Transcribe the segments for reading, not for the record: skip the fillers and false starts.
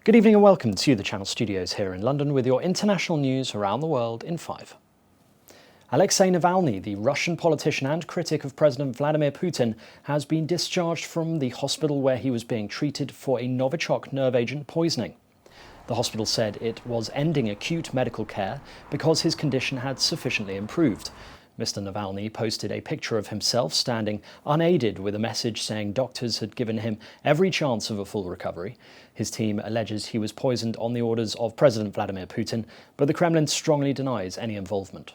Good evening and welcome to the Channel Studios here in London with your international news around the world in 5. Alexei Navalny, the Russian politician and critic of President Vladimir Putin, has been discharged from the hospital where he was being treated for a Novichok nerve agent poisoning. The hospital said it was ending acute medical care because his condition had sufficiently improved. Mr. Navalny posted a picture of himself standing unaided with a message saying doctors had given him every chance of a full recovery. His team alleges he was poisoned on the orders of President Vladimir Putin, but the Kremlin strongly denies any involvement.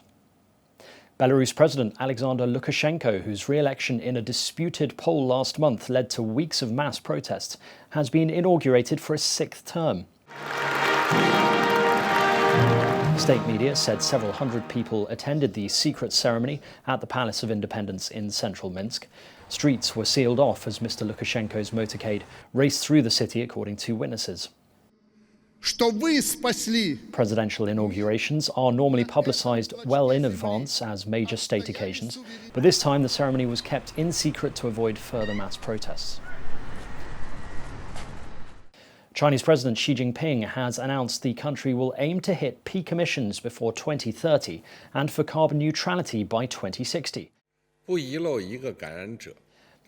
Belarus President Alexander Lukashenko, whose re-election in a disputed poll last month led to weeks of mass protests, has been inaugurated for a 6th term. State media said several hundred people attended the secret ceremony at the Palace of Independence in central Minsk. Streets were sealed off as Mr. Lukashenko's motorcade raced through the city, according to witnesses. Presidential inaugurations are normally publicised well in advance as major state occasions, but this time the ceremony was kept in secret to avoid further mass protests. Chinese President Xi Jinping has announced the country will aim to hit peak emissions before 2030 and for carbon neutrality by 2060.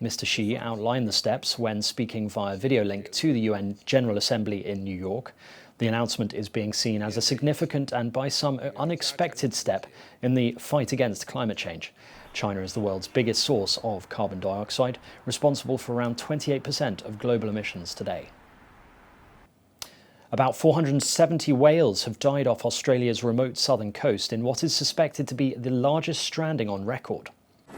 Mr. Xi outlined the steps when speaking via video link to the UN General Assembly in New York. The announcement is being seen as a significant and by some unexpected step in the fight against climate change. China is the world's biggest source of carbon dioxide, responsible for around 28% of global emissions today. About 470 whales have died off Australia's remote southern coast in what is suspected to be the largest stranding on record.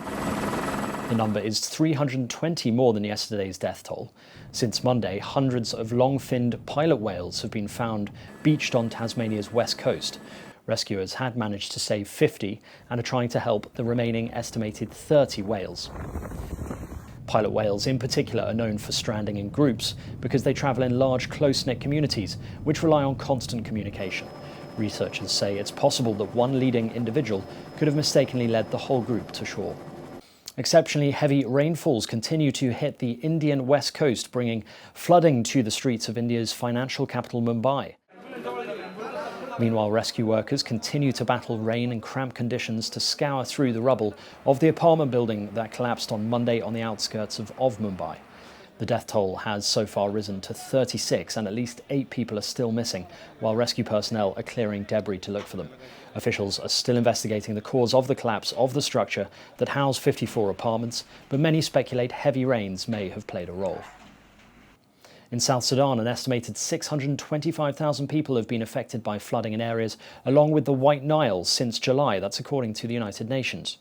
The number is 320 more than yesterday's death toll. Since Monday, hundreds of long-finned pilot whales have been found beached on Tasmania's west coast. Rescuers had managed to save 50 and are trying to help the remaining estimated 30 whales. Pilot whales in particular are known for stranding in groups because they travel in large, close-knit communities which rely on constant communication. Researchers say it's possible that one leading individual could have mistakenly led the whole group to shore. Exceptionally heavy rainfalls continue to hit the Indian west coast, bringing flooding to the streets of India's financial capital Mumbai. Meanwhile, rescue workers continue to battle rain and cramped conditions to scour through the rubble of the apartment building that collapsed on Monday on the outskirts of Mumbai. The death toll has so far risen to 36 and at least 8 people are still missing, while rescue personnel are clearing debris to look for them. Officials are still investigating the cause of the collapse of the structure that housed 54 apartments, but many speculate heavy rains may have played a role. In South Sudan, an estimated 625,000 people have been affected by flooding in areas along with the White Nile since July. That's according to the United Nations.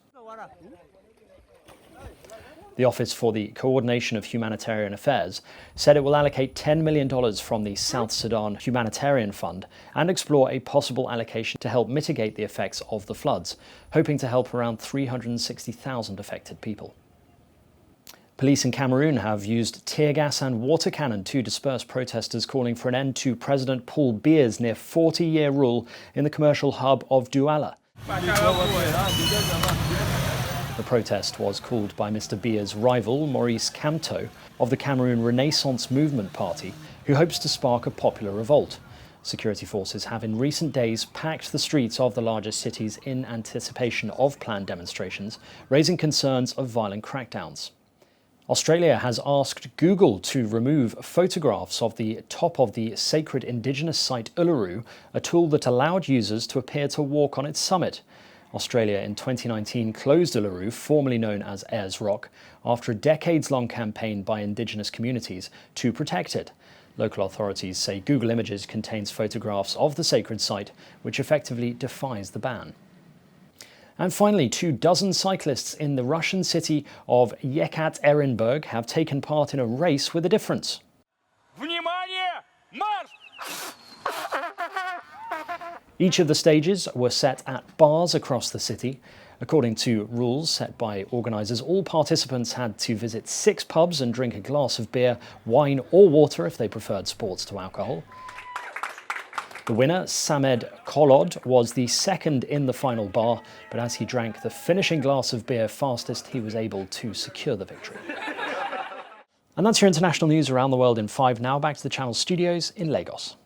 The Office for the Coordination of Humanitarian Affairs said it will allocate $10 million from the South Sudan Humanitarian Fund and explore a possible allocation to help mitigate the effects of the floods, hoping to help around 360,000 affected people. Police in Cameroon have used tear gas and water cannon to disperse protesters calling for an end to President Paul Biya's near 40-year rule in the commercial hub of Douala. The protest was called by Mr. Biya's rival, Maurice Kamto, of the Cameroon Renaissance Movement Party, who hopes to spark a popular revolt. Security forces have in recent days packed the streets of the largest cities in anticipation of planned demonstrations, raising concerns of violent crackdowns. Australia has asked Google to remove photographs of the top of the sacred indigenous site ULURU, a tool that allowed users to appear to walk on its summit. Australia in 2019 closed ULURU, formerly known as Ayers Rock, after a decades-long campaign by indigenous communities to protect it. Local authorities say Google Images contains photographs of the sacred site, which effectively defies the ban. And finally, 24 cyclists in the Russian city of Yekaterinburg have taken part in a race with a difference. Each of the stages were set at bars across the city. According to rules set by organisers, all participants had to visit 6 pubs and drink a glass of beer, wine or water if they preferred sports to alcohol. The winner, Samed Kolod, was the second in the final bar, but as he drank the finishing glass of beer fastest, he was able to secure the victory. And that's your international news around the world in 5 now. Back to the channel studios in Lagos.